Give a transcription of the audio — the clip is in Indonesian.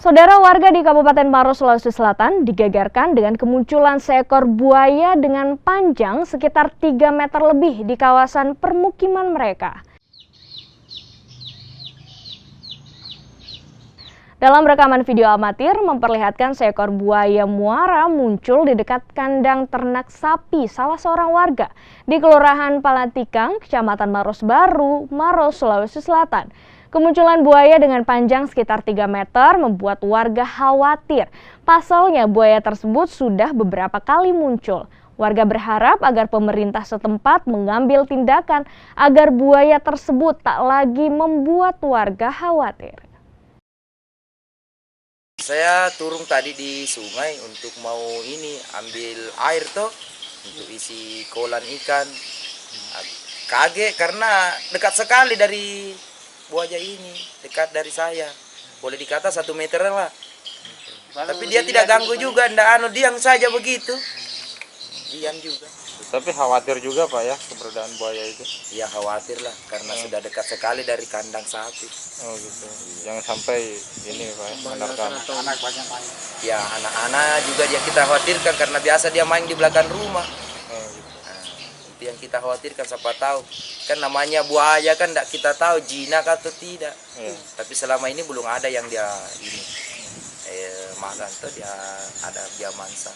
Saudara, warga di Kabupaten Maros, Sulawesi Selatan digegerkan dengan kemunculan seekor buaya dengan panjang sekitar 3 meter lebih di kawasan permukiman mereka. Dalam rekaman video amatir memperlihatkan seekor buaya muara muncul di dekat kandang ternak sapi salah seorang warga di Kelurahan Palatikang, Kecamatan Maros Baru, Maros, Sulawesi Selatan. Kemunculan buaya dengan panjang sekitar 3 meter membuat warga khawatir. Pasalnya buaya tersebut sudah beberapa kali muncul. Warga berharap agar pemerintah setempat mengambil tindakan agar buaya tersebut tak lagi membuat warga khawatir. Saya turun tadi di sungai untuk mau ambil air untuk isi kolam ikan. Kaget karena dekat sekali dari buaya ini, dekat dari saya. Boleh dikata 1 meter lah. Tapi dia tidak ganggu juga, ndak diam saja begitu. Diam juga. Tapi khawatir juga Pak ya keberadaan buaya itu? Ya khawatir lah karena sudah dekat sekali dari kandang sapi. Oh gitu. Jangan sampai ini Pak ya, menerkam. Ya anak-anak juga yang kita khawatirkan karena biasa dia main di belakang rumah. Oh gitu. Nah, itu yang kita khawatirkan, siapa tahu. Kan namanya buaya kan tidak kita tahu jinak atau tidak. Tapi selama ini belum ada yang dia makan tuh dia ada dia mangsa.